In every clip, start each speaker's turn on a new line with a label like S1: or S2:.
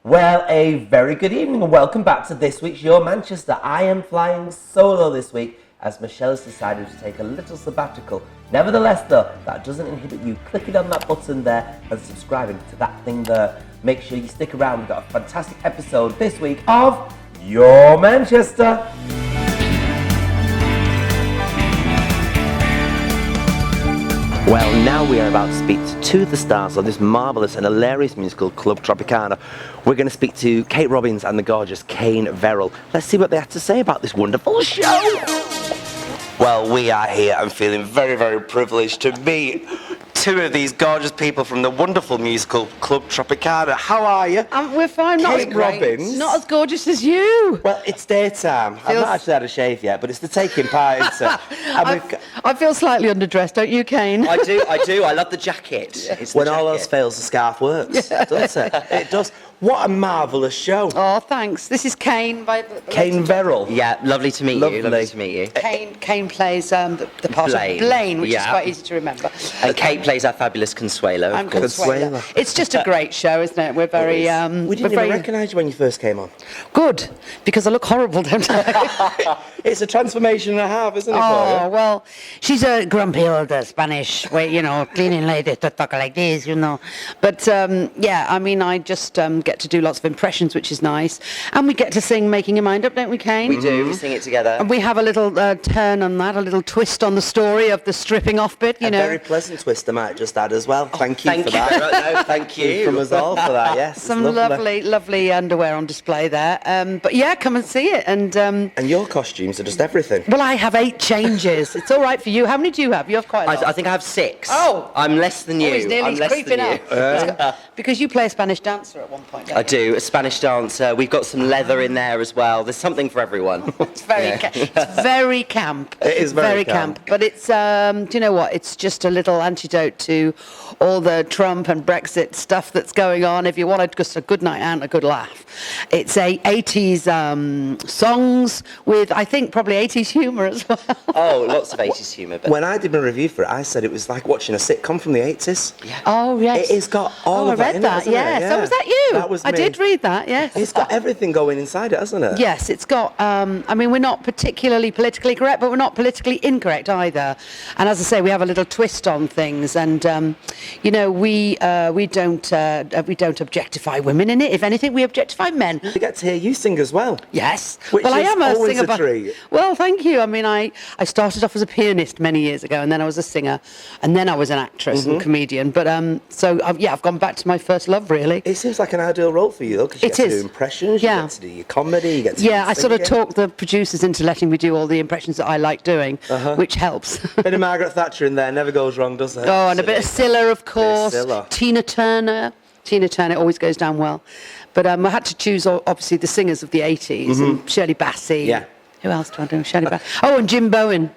S1: Well, a very good evening and welcome back to this week's Your Manchester. I am flying solo this week as Michelle has decided to take a little sabbatical. Nevertheless though, that doesn't inhibit you clicking on that button there and subscribing to that thing there. Make sure you stick around, we've got a fantastic episode this week of Your Manchester. Well, now we are about to speak to two of the stars of this marvellous and hilarious musical, Club Tropicana. We're going to speak to Kate Robbins and the gorgeous Kane Verrall. Let's see what they have to say about this wonderful show. Well, we are here. I'm feeling very, very privileged to meet two of these gorgeous people from the wonderful musical Club Tropicana. How are you?
S2: We're fine.
S1: Kate Robbins.
S2: Not as gorgeous as you.
S1: Well, it's daytime. I've not actually had a shave yet, but it's the taking part, isn't it?
S2: I feel slightly underdressed, don't you, Kane?
S3: I do. I love the jacket. It's
S1: when
S3: the
S1: all
S3: jacket.
S1: else fails, the scarf works, doesn't it? It does. What a marvellous show.
S2: Oh, thanks. This is Kane by
S1: Kane Verrall.
S3: Yeah, lovely to meet you.
S1: Lovely.
S3: Lovely to meet you.
S2: Kane plays the part of Blaine, which is quite easy to remember.
S3: And Kate plays our fabulous Consuelo.
S2: I'm Consuelo. It's just a great show, isn't it? We're very...
S1: we didn't even recognise you when you first came on.
S2: Good, because I look horrible, don't I?
S1: It's a transformation and a half, isn't it?
S2: Oh, well, she's a grumpy old Spanish, cleaning lady to talk like this, But, yeah, I mean, I just get to do lots of impressions, which is nice. And we get to sing Making Your Mind Up, don't we, Kane?
S3: We do. We sing it together.
S2: And we have a little turn on that, a little twist on the story of the stripping off bit,
S1: A very pleasant twist, I might just add as well. Thank you for that.
S3: No, thank you.
S1: From us all for that, yes.
S2: Some lovely underwear on display there. But yeah, come and see it. And
S1: your costumes are just everything.
S2: Well, I have 8 changes. It's all right for you. How many do you have? You have quite a lot.
S3: I think I have 6.
S2: Oh!
S3: I'm less than you.
S2: He's nearly creeping up. Because you play a Spanish dancer at one point, don't you?
S3: I do. A Spanish dancer. We've got some leather in there as well. There's something for everyone.
S2: It's very camp.
S1: It is very camp.
S2: But it's, do you know what? It's just a little antidote to all the Trump and Brexit stuff that's going on. If you want just a good night out and a good laugh. It's a 80s songs with, I think, probably 80s humour as well.
S3: Oh, lots of 80s humour. But
S1: when I did my review for it, I said it was like watching a sitcom from the 80s.
S3: Yeah.
S2: Oh, yes.
S1: It's got all of that.
S2: I read that, yes.
S1: Yeah.
S2: Oh, was that you?
S1: That was me.
S2: I did read that, yes.
S1: It's got everything going inside it, hasn't it?
S2: Yes, it's got, I mean, we're not particularly politically correct, but we're not politically incorrect either. And as I say, we have a little twist on things. And, we don't objectify women in it. If anything, we objectify men.
S1: We get to hear you sing as well.
S2: Yes.
S1: Which
S2: well, I
S1: is
S2: am a
S1: always
S2: singer.
S1: a treat.
S2: Well, thank you. I mean, I started off as a pianist many years ago, and then I was a singer, and then I was an actress and comedian. But I've gone back to my first love, really.
S1: It seems like an ideal role for you, though, because you get to do impressions, you get to do your comedy, you get to
S2: Yeah, I sort of talked the producers into letting me do all the impressions that I like doing, which helps.
S1: Bit of Margaret Thatcher in there never goes wrong, does it?
S2: Oh, and a bit of Scylla, of course.
S1: Scylla.
S2: Tina Turner always goes down well. But I had to choose, obviously, the singers of the 80s, and Shirley Bassey.
S1: Yeah.
S2: Who else do I do? Shirley Bassey. Oh, and Jim Bowen.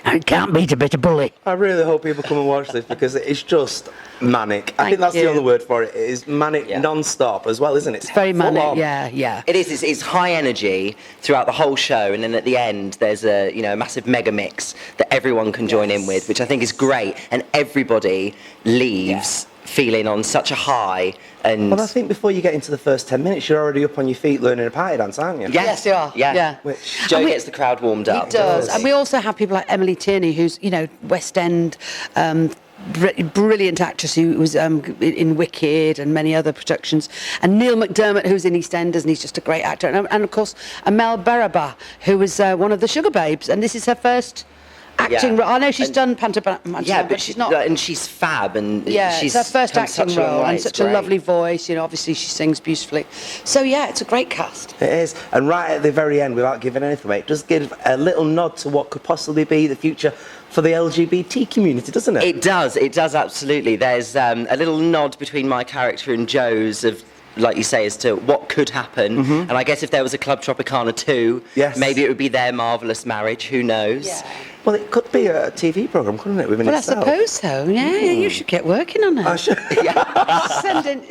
S2: And it can't beat a bit of bully.
S1: I really hope people come and watch this because it's just manic. I think that's the only word for it. It is manic non-stop as well, isn't it?
S2: It's very manic, yeah.
S3: It is. It's high energy throughout the whole show, and then at the end there's a massive mega mix that everyone can join in with, which I think is great, and everybody leaves feeling on such a high. And
S1: well, I think before you get into the first 10 minutes, you're already up on your feet learning a party dance, aren't you?
S2: Yes, you are.
S3: Yeah.
S1: Which
S3: Joe gets the crowd warmed up.
S2: He does. And we also have people like Emily Tierney, who's, West End, brilliant actress who was in Wicked and many other productions. And Neil McDermott, who's in EastEnders, and he's just a great actor. And of course, Amel Berrabah, who was one of the Sugar Babes. And this is her first acting role. I know she's done Pantomime, but she's not.
S3: And she's fab, and
S2: it's
S3: she's
S2: her first acting role, and such a lovely voice. Obviously she sings beautifully. So yeah, it's a great cast.
S1: It is. And right at the very end, without giving anything away, it does give a little nod to what could possibly be the future for the LGBT community, doesn't it?
S3: It does absolutely. There's a little nod between my character and Joe's of, like you say, as to what could happen. And I guess if there was a Club Tropicana 2, maybe it would be their marvellous marriage. Who knows?
S2: Yeah.
S1: Well, it could be a TV programme, couldn't it?
S2: Well, I suppose so. Yeah, you should get working on it.
S1: I should.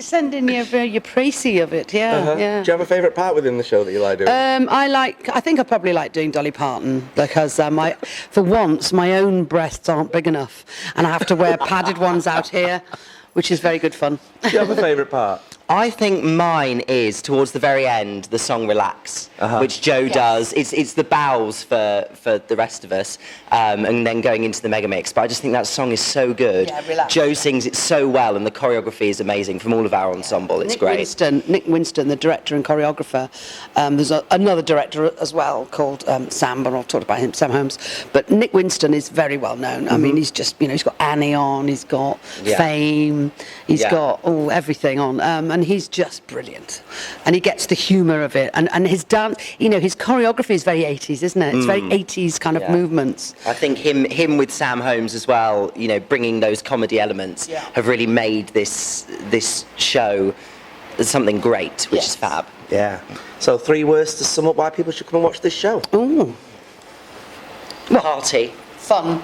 S2: Send in your précis of it. Yeah, yeah.
S1: Do you have a favourite part within the show that you like doing?
S2: I think I probably like doing Dolly Parton because for once my own breasts aren't big enough, and I have to wear padded ones out here, which is very good fun.
S1: Do you have a favourite part?
S3: I think mine is towards the very end, the song "Relax," which Joe does. It's the bows for the rest of us, and then going into the mega mix. But I just think that song is so good.
S2: Yeah, Relax.
S3: Joe sings it so well, and the choreography is amazing from all of our ensemble. It's great.
S2: Nick Winston, the director and choreographer. There's another director as well called Sam, but I've talked about him, Sam Holmes. But Nick Winston is very well known. I mean, he's just, he's got Annie on, he's got Fame, he's got everything on, and he's just brilliant. And he gets the humour of it, and his dance, his choreography is very 80s, isn't it? It's very 80s kind of movements.
S3: I think him with Sam Holmes as well, bringing those comedy elements have really made this show something great, which is fab.
S1: Yeah. So 3 words to sum up why people should come and watch this show.
S2: Ooh.
S3: Party.
S2: Fun.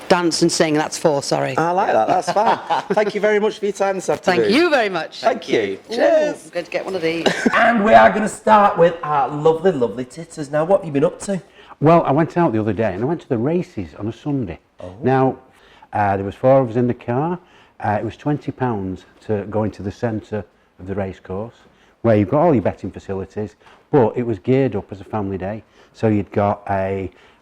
S2: Dance and sing, that's 4, sorry.
S1: I like that, that's fine. Thank you very much for your time this afternoon.
S2: Thank you very much.
S1: Thank you.
S2: Cheers. I'm going to get one of these.
S4: And we are going to start with our lovely, lovely titters. Now, what have you been up to?
S5: Well, I went out the other day and I went to the races on a Sunday. Now, there was 4 of us in the car. It was £20 to go into the centre of the racecourse, where you've got all your betting facilities, but it was geared up as a family day. So you'd got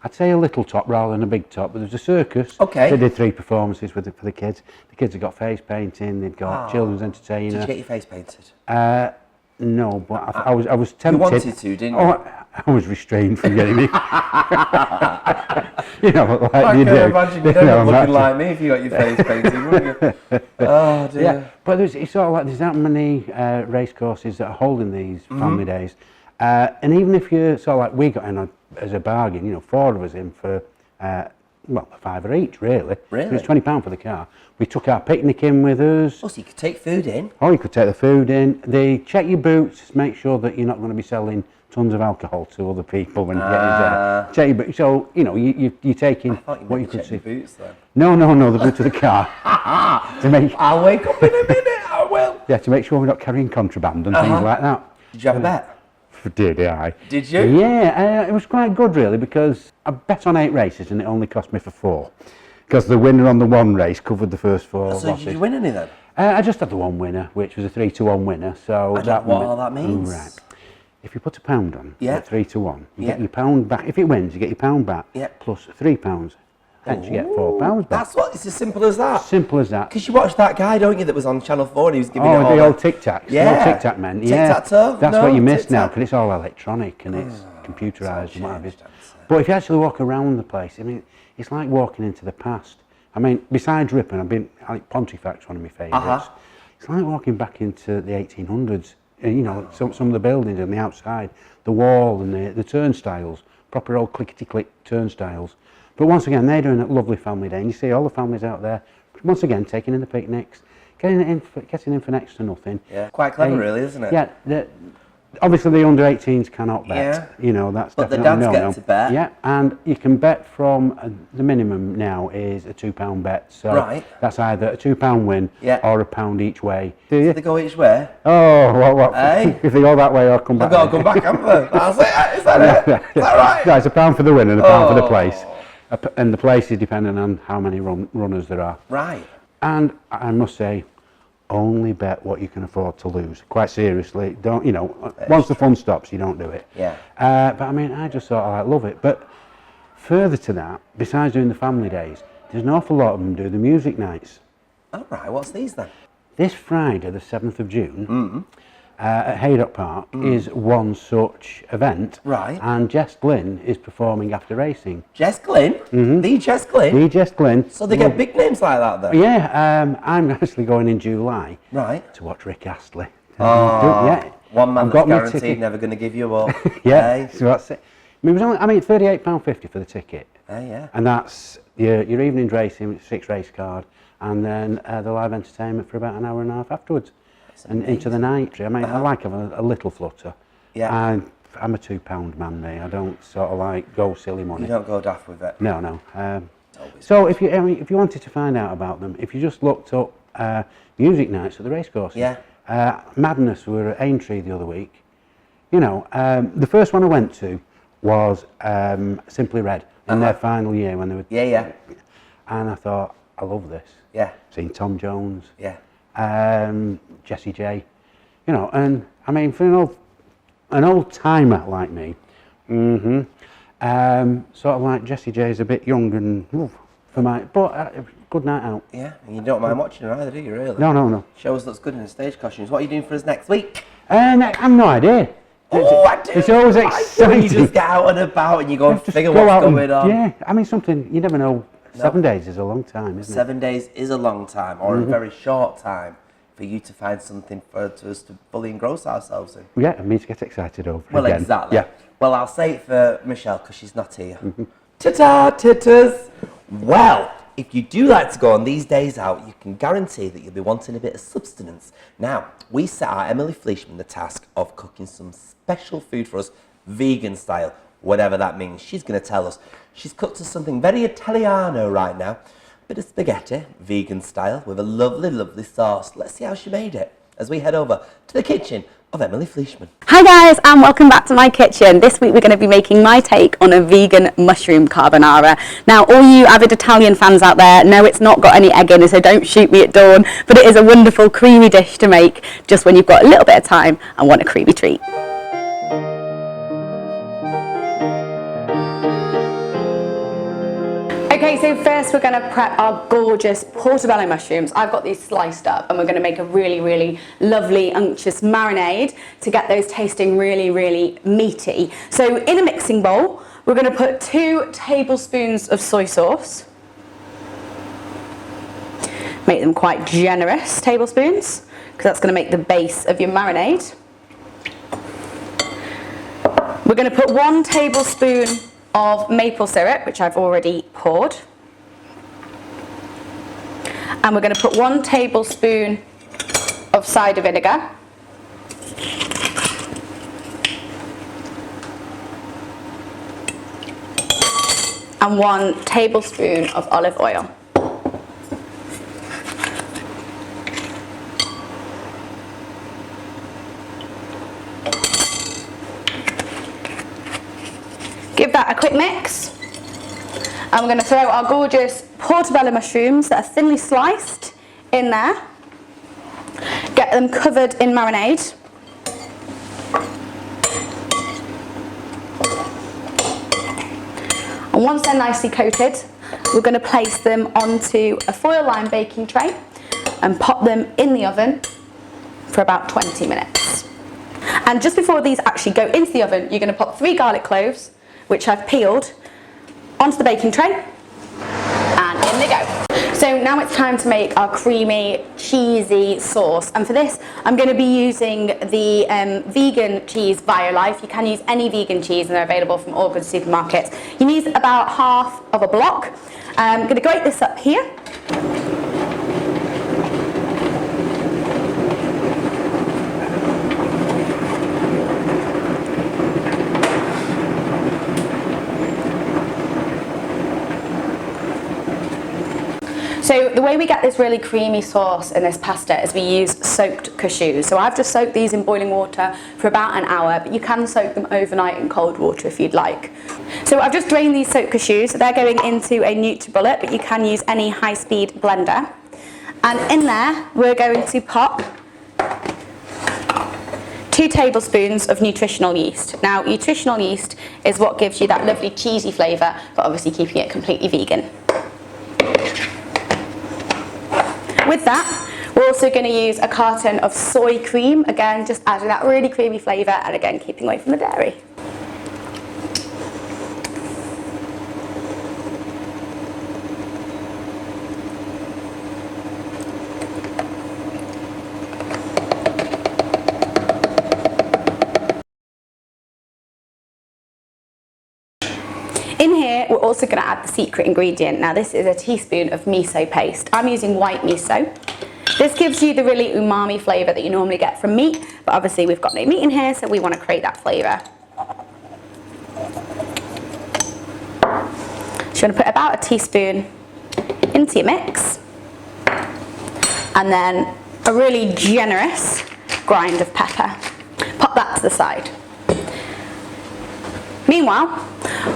S5: I'd say a little top rather than a big top, but there was a circus.
S4: Okay.
S5: They did 3 performances for the kids. The kids had got face painting, they'd got children's entertainer.
S4: Did you get your face painted?
S5: No, but I was tempted.
S4: You wanted to, didn't you?
S5: I was restrained from getting it. Like
S4: I
S5: you
S4: can
S5: do.
S4: imagine you don't look looking like me if you got your face painted, wouldn't you? Oh dear.
S5: Yeah, but it's sort of like there's that many race courses that are holding these family days, and even if you sort of like we got in as a bargain, 4 of us in for a £5 each, really.
S4: Really?
S5: It was £20 for the car. We took our picnic in with us.
S4: Oh, so you could take food in?
S5: Oh, you could take the food in. They check your boots, make sure that you're not going to be selling tons of alcohol to other people when you get in there. Check your boots. So, you're taking what you could see.
S4: Boots, then.
S5: No, the boot to the car.
S4: I'll wake up in a minute, I will.
S5: Yeah, to make sure we're not carrying contraband and things like that.
S4: Did you have a bet?
S5: Did I?
S4: Did you?
S5: Yeah, it was quite good really, because I bet on 8 races and it only cost me for 4. Because the winner on the 1 race covered the first 4
S4: So
S5: losses.
S4: did you win any then?
S5: I just had the 1 winner, which was a 3-1 winner. So
S4: I don't know what all that means.
S5: Right. If you put £1 on at 3-1, you get
S4: Yeah.
S5: your £1 back. If it wins, you get your £1 back plus £3. Hence you get £4 back.
S4: That's what, it's as simple as that.
S5: Simple as that.
S4: Because you watched that guy, don't you, that was on Channel 4 and he was giving it all
S5: the old tic-tacs.
S4: Yeah.
S5: The old tic-tac men.
S4: Tic-tac-toe?
S5: That's
S4: No,
S5: what you miss now,
S4: tic-tac.
S5: because it's all electronic and it's computerised and what have you.
S4: changed, I'd say.
S5: But if you actually walk around the place, I mean, it's like walking into the past. I mean, besides Ripon, Pontefract's one of my favourites. It's like walking back into the 1800s. Some of the buildings on the outside, the wall and the turnstiles, proper old clickety-click turnstiles. But once again, they're doing a lovely family day, and you see all the families out there, once again, taking in the picnics, getting in for next to nothing.
S4: Yeah, quite clever really, isn't it?
S5: Yeah, obviously the under-18s cannot bet. That's
S4: but the
S5: definitely
S4: dads get to bet.
S5: Yeah, and you can bet from, the minimum now is a £2 bet. So that's either a £2 win or £1 each way. Do you?
S4: They go each way?
S5: Oh, what?
S4: Hey?
S5: If they go that way or come back.
S4: They've got to come back, haven't they? That's it. Is that it? Is that right?
S5: No, it's £1 for the win and £1 for the place. And the place is dependent on how many runners there are.
S4: Right.
S5: And I must say, only bet what you can afford to lose. Quite seriously, don't once the fun stops, you don't do it.
S4: Yeah.
S5: But I mean, I just thought I love it. But further to that, besides doing the family days, there's an awful lot of them do the music nights.
S4: All right. What's these then?
S5: This Friday, the 7th of June, at Hayleys Park is one such event.
S4: Right.
S5: And Jess Glynn is performing after racing.
S4: Jess Glynn? The Jess Glynn?
S5: The Jess Glynn.
S4: So they get big names like that then?
S5: Yeah, I'm actually going in July.
S4: Right.
S5: To watch Rick Astley.
S4: Yeah. One man
S5: I've
S4: that's
S5: got my
S4: guaranteed
S5: ticket.
S4: never going to give you up.
S5: Yeah, so that's it. I mean, it was only, £38.50 for the ticket.
S4: Yeah.
S5: And that's your evening's racing, 6 race card, and then the live entertainment for about an hour and a half afterwards. And into the night. I mean, I like having a little flutter.
S4: Yeah.
S5: I'm a £2 man, me. I don't sort of like go silly money.
S4: You don't go daft with it?
S5: No. So if you wanted to find out about them, if you just looked up music nights at the racecourses.
S4: Yeah.
S5: Madness were at Aintree the other week. The first one I went to was Simply Red in their final year when they were.
S4: Yeah.
S5: And I thought, I love this.
S4: Yeah.
S5: Seen Tom Jones.
S4: Yeah.
S5: Jessie J, you know, and I mean for an old timer like me, sort of like Jessie J is a bit young and for my, but good night out.
S4: Yeah, and you don't mind watching her either, do you, really?
S5: No.
S4: Shows looks good in the stage costumes. What are you doing for us next week?
S5: I've no idea.
S4: Oh, I do.
S5: It's always
S4: like
S5: exciting.
S4: when you just get out and about and you go and
S5: Just
S4: figure
S5: go
S4: what's
S5: out and-
S4: going on.
S5: Yeah, I mean something, you never know. 7 days is a long time, isn't it?
S4: 7 days is a long time, or a very short time, for you to find something for us to fully engross ourselves in.
S5: Yeah, and me to get excited over
S4: Well,
S5: again.
S4: exactly.
S5: Yeah.
S4: Well, I'll say it for Michelle because she's not here. Ta-ta, titters. Well, if you do like to go on these days out, you can guarantee that you'll be wanting a bit of substance. Now, we set our Emily Fleishman the task of cooking some special food for us, vegan style, whatever that means. She's going to tell us. She's cooked us something very Italiano right now. Bit of spaghetti, vegan style, with a lovely, lovely sauce. Let's see how she made it as we head over to the kitchen of Emily Fleishman.
S6: Hi guys, and welcome back to my kitchen. This week we're going to be making my take on a vegan mushroom carbonara. Now, all you avid Italian fans out there, no, it's not got any egg in it, so don't shoot me at dawn, but it is a wonderful creamy dish to make just when you've got a little bit of time and want a creamy treat. Okay, so first we're going to prep our gorgeous portobello mushrooms. I've got these sliced up and we're going to make a really, really lovely unctuous marinade to get those tasting really, really meaty. So in a mixing bowl, we're going to put 2 tablespoons of soy sauce. Make them quite generous tablespoons because that's going to make the base of your marinade. We're going to put 1 tablespoon of maple syrup, which I've already poured. And we're going to put 1 tablespoon of cider vinegar. And 1 tablespoon of olive oil. Give that a quick mix, and we're going to throw our gorgeous portobello mushrooms that are thinly sliced in there. Get them covered in marinade. And once they're nicely coated, we're going to place them onto a foil lined baking tray and pop them in the oven for about 20 minutes. And just before these actually go into the oven, you're going to pop 3 garlic cloves, which I've peeled, onto the baking tray, and in they go. So now it's time to make our creamy, cheesy sauce, and for this I'm going to be using the vegan cheese Violife. You can use any vegan cheese and they're available from all good supermarkets. You need about half of a block. I'm going to grate this up here. So the way we get this really creamy sauce in this pasta is we use soaked cashews. So I've just soaked these in boiling water for about an hour, but you can soak them overnight in cold water if you'd like. So I've just drained these soaked cashews. So they're going into a NutriBullet, but you can use any high-speed blender. And in there, we're going to pop 2 tablespoons of nutritional yeast. Now, nutritional yeast is what gives you that lovely cheesy flavour, but obviously keeping it completely vegan. With that, we're also going to use a carton of soy cream, again just adding that really creamy flavour and again keeping away from the dairy. In here, we're also going to add the secret ingredient. Now, this is a teaspoon of miso paste. I'm using white miso. This gives you the really umami flavour that you normally get from meat, but obviously we've got no meat in here, so we want to create that flavour. So you're going to put about a teaspoon into your mix, and then a really generous grind of pepper. Pop that to the side. Meanwhile,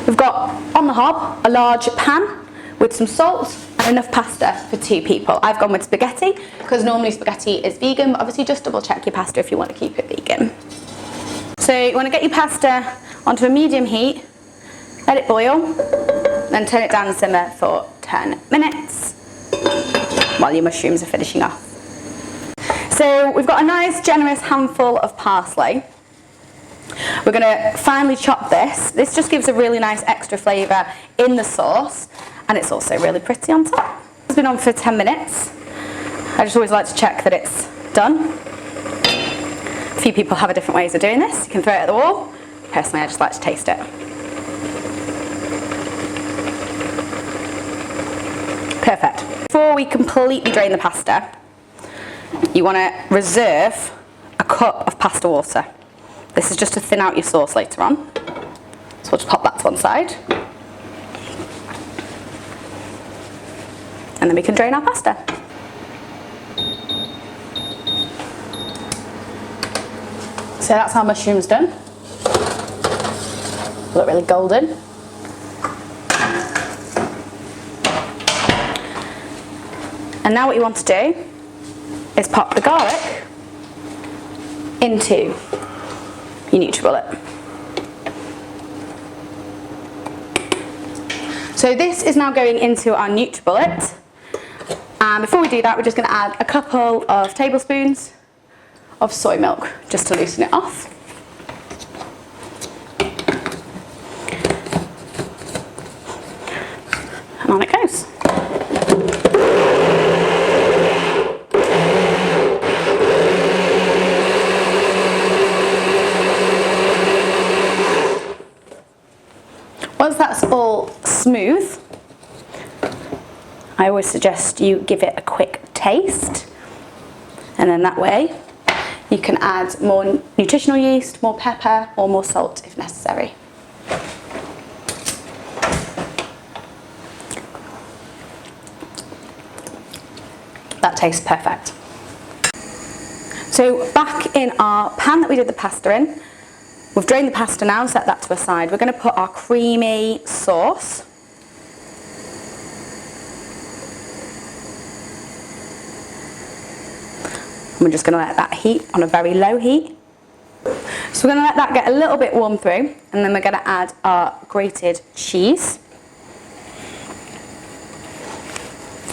S6: we've got on the hob a large pan with some salt and enough pasta for 2 people. I've gone with spaghetti because normally spaghetti is vegan, but obviously just double check your pasta if you want to keep it vegan. So you want to get your pasta onto a medium heat, let it boil, then turn it down and simmer for 10 minutes while your mushrooms are finishing off. So we've got a nice generous handful of parsley. We're going to finely chop this. This just gives a really nice extra flavour in the sauce, and it's also really pretty on top. It's been on for 10 minutes. I just always like to check that it's done. A few people have different ways of doing this. You can throw it at the wall. Personally, I just like to taste it. Perfect. Before we completely drain the pasta, you want to reserve a cup of pasta water. This is just to thin out your sauce later on. So we'll just pop that to one side. And then we can drain our pasta. So that's our mushrooms done. Look really golden. And now what you want to do is pop the garlic into your NutriBullet. So this is now going into our NutriBullet. And before we do that, we're just going to add a couple of tablespoons of soy milk just to loosen it off. And on it goes. Once that's all smooth, I always suggest you give it a quick taste, and then that way you can add more nutritional yeast, more pepper, or more salt if necessary. That tastes perfect. So back in our pan that we did the pasta in, we've drained the pasta now, set that to a side. We're going to put our creamy sauce. And we're just going to let that heat on a very low heat. So we're going to let that get a little bit warm through, and then we're going to add our grated cheese.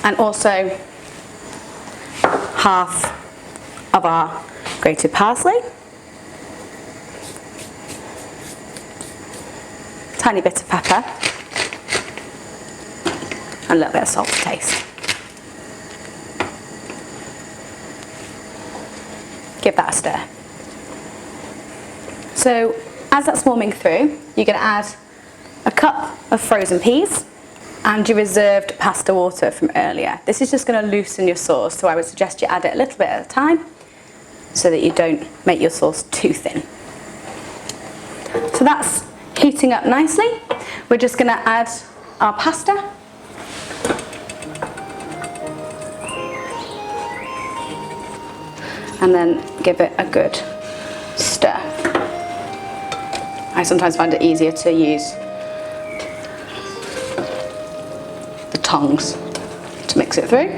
S6: And also half of our grated parsley. Tiny bit of pepper, and a little bit of salt to taste. Give that a stir. So as that's warming through, you're going to add a cup of frozen peas and your reserved pasta water from earlier. This is just going to loosen your sauce, so I would suggest you add it a little bit at a time so that you don't make your sauce too thin. So that's heating up nicely. We're just going to add our pasta. And then give it a good stir. I sometimes find it easier to use the tongs to mix it through.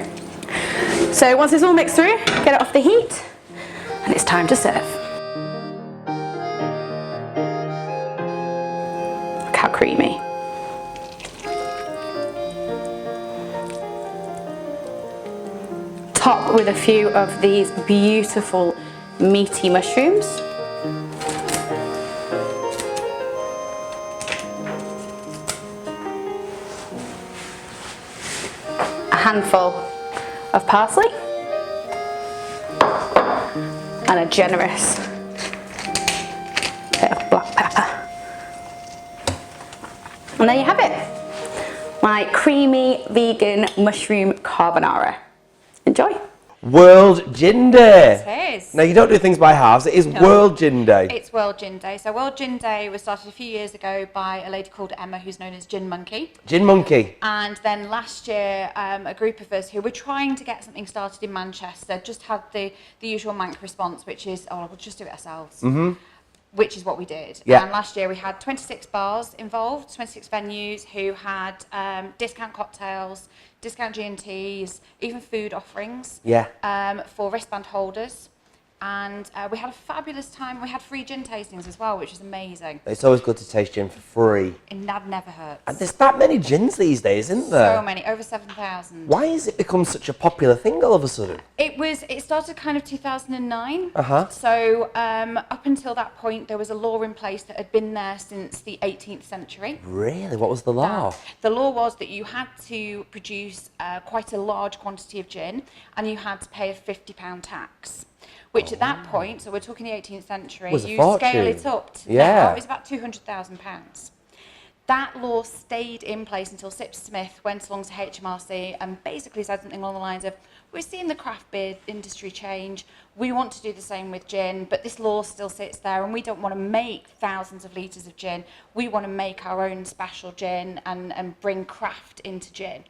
S6: So once it's all mixed through, get it off the heat, and it's time to serve. How creamy. Top with a few of these beautiful meaty mushrooms. A handful of parsley and a generous bit of black pepper. And there you have it, my creamy vegan mushroom carbonara. Enjoy.
S4: World Gin Day.
S7: It is.
S4: Now you don't do things by halves, it is
S7: No.
S4: World Gin Day.
S7: It's World Gin Day. So World Gin Day was started a few years ago by a lady called Emma, who's known as Gin Monkey.
S4: Gin Monkey.
S7: And then last year, a group of us who were trying to get something started in Manchester just had the usual mank response, which is, oh, we'll just do it ourselves. which is what we did.
S4: Yeah.
S7: And last year we had 26 bars involved, 26 venues who had discount cocktails, discount G&Ts, even food offerings for wristband holders. And we had a fabulous time. We had free gin tastings as well, which is amazing.
S4: It's always good to taste gin for free.
S7: And that never hurts.
S4: And there's that many gins these days, isn't there?
S7: So many, over 7,000.
S4: Why has it become such a popular thing all of a sudden?
S7: It started kind of 2009.
S4: Uh-huh.
S7: So up until that point, there was a law in place that had been there since the 18th century.
S4: Really? What was the law?
S7: The law was that you had to produce quite a large quantity of gin, and you had to pay a £50 tax. Which at that point, so we're talking the 18th century,
S4: Was a
S7: you
S4: fortune.
S7: scale it up to
S4: Yeah.
S7: now, it's about £200,000. That law stayed in place until Sip Smith went along to HMRC and basically said something along the lines of, we're seeing the craft beer industry change, we want to do the same with gin, but this law still sits there and we don't want to make thousands of litres of gin, we want to make our own special gin and bring craft into gin.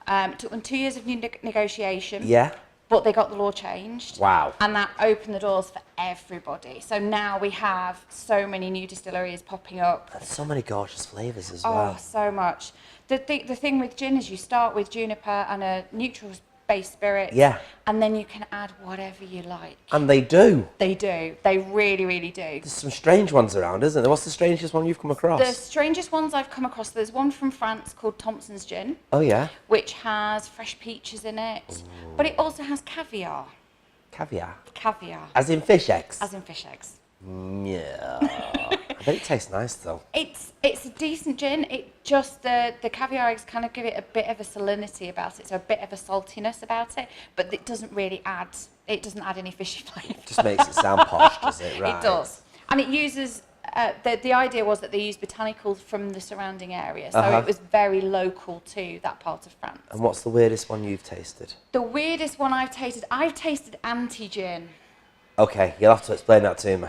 S7: It took them 2 years of negotiation.
S4: Yeah.
S7: But they got the law changed.
S4: Wow.
S7: And that opened the doors for everybody. So now we have so many new distilleries popping up.
S4: And so many gorgeous flavours as
S7: Oh,
S4: well.
S7: so much. The thing with gin is you start with juniper and a neutral-based spirit.
S4: Yeah.
S7: And then you can add whatever you like.
S4: And they do.
S7: They do. They really, really do.
S4: There's some strange ones around, isn't there? What's the strangest one you've come across?
S7: The strangest ones I've come across, there's one from France called Thompson's Gin,
S4: Oh, yeah?
S7: which has fresh peaches in it. But it also has caviar.
S4: Caviar.
S7: Caviar.
S4: As in fish eggs?
S7: As in fish eggs.
S4: Yeah. I bet it tastes nice, though.
S7: It's a decent gin. It just the caviar eggs kind of give it a bit of a salinity about it, so a bit of a saltiness about it, but it doesn't really add. It doesn't add any fishy flavour.
S4: Just makes it sound posh, does it? Right.
S7: It does, and it uses. The idea was that they used botanicals from the surrounding area, so it was very local to that part of France.
S4: And what's the weirdest one you've tasted?
S7: The weirdest one I've tasted anti-gin.
S4: Okay, you'll have to explain that to me.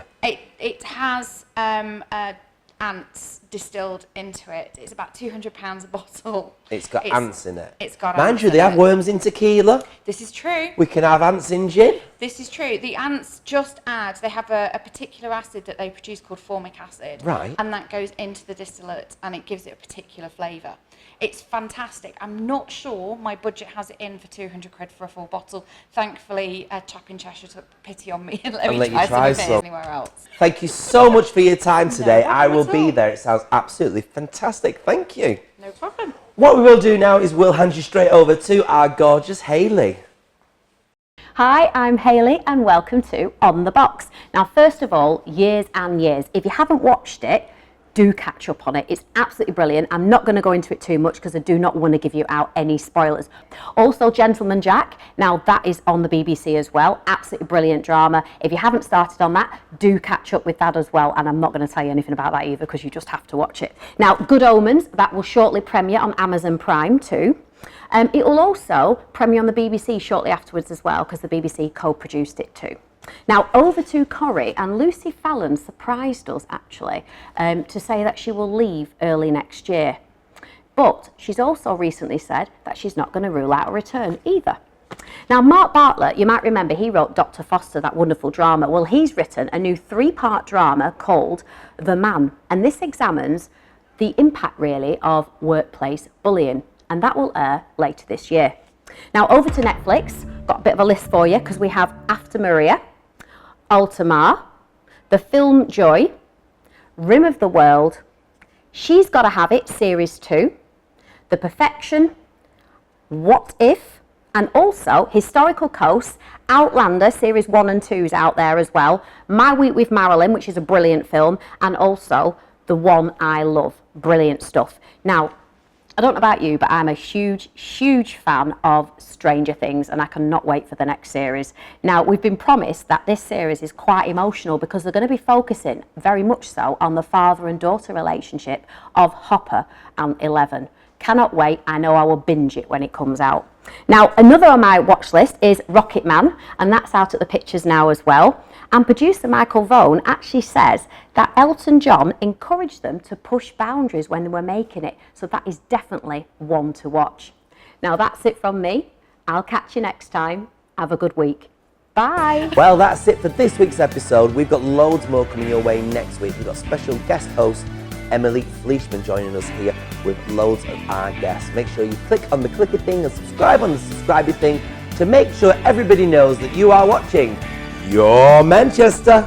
S7: It has ants distilled into it. It's about £200 a bottle.
S4: It's got ants in it.
S7: It's got
S4: Mind
S7: ants
S4: you,
S7: in
S4: they have
S7: it.
S4: worms in tequila.
S7: This is true.
S4: We can have ants in gin.
S7: This is true. The ants just add, they have a particular acid that they produce called formic acid.
S4: Right.
S7: And that goes into the distillate and it gives it a particular flavour. It's fantastic. I'm not sure my budget has it in for 200 quid for a full bottle. Thankfully, a chap in Cheshire took pity on me and let me try some anywhere else.
S4: Thank you so much for your time today.
S7: problem
S4: I will
S7: at
S4: be
S7: all.
S4: there. It sounds absolutely fantastic. Thank you.
S7: No problem.
S4: What we will do now is we'll hand you straight over to our gorgeous Hayley.
S8: Hi, I'm Hayley and welcome to On The Box. Now, first of all, years and years. If you haven't watched it, do catch up on it. It's absolutely brilliant. I'm not going to go into it too much because I do not want to give you out any spoilers. Also, Gentleman Jack. Now, that is on the BBC as well. Absolutely brilliant drama. If you haven't started on that, do catch up with that as well. And I'm not going to tell you anything about that either because you just have to watch it. Now, Good Omens, that will shortly premiere on Amazon Prime too. It will also premiere on the BBC shortly afterwards as well because the BBC co-produced it too. Now, over to Corrie, and Lucy Fallon surprised us actually to say that she will leave early next year. But she's also recently said that she's not going to rule out a return either. Now, Mark Bartlett, you might remember, he wrote Dr. Foster, that wonderful drama. Well, he's written a new 3-part drama called The Man, and this examines the impact really of workplace bullying, and that will air later this year. Now, over to Netflix, got a bit of a list for you because we have After Maria, Altamar, the film Joy, Rim of the World, She's Gotta Have It Series 2, The Perfection, What If, and also Historical Coast, Outlander Series 1 and 2 is out there as well, My Week with Marilyn, which is a brilliant film, and also The One I Love, brilliant stuff. Now, I don't know about you, but I'm a huge, huge fan of Stranger Things, and I cannot wait for the next series. Now, we've been promised that this series is quite emotional because they're going to be focusing very much so on the father and daughter relationship of Hopper and Eleven. Cannot wait. I know I will binge it when it comes out. Now, another on my watch list is Rocket Man, and that's out at the pictures now as well. And producer Michael Vaughan actually says that Elton John encouraged them to push boundaries when they were making it. So that is definitely one to watch. Now, that's it from me. I'll catch you next time. Have a good week. Bye.
S4: Well, that's it for this week's episode. We've got loads more coming your way next week. We've got special guest host Emily Fleischman joining us here with loads of our guests. Make sure you click on the clicker thing and subscribe on the subscribe thing to make sure everybody knows that you are watching Your Manchester.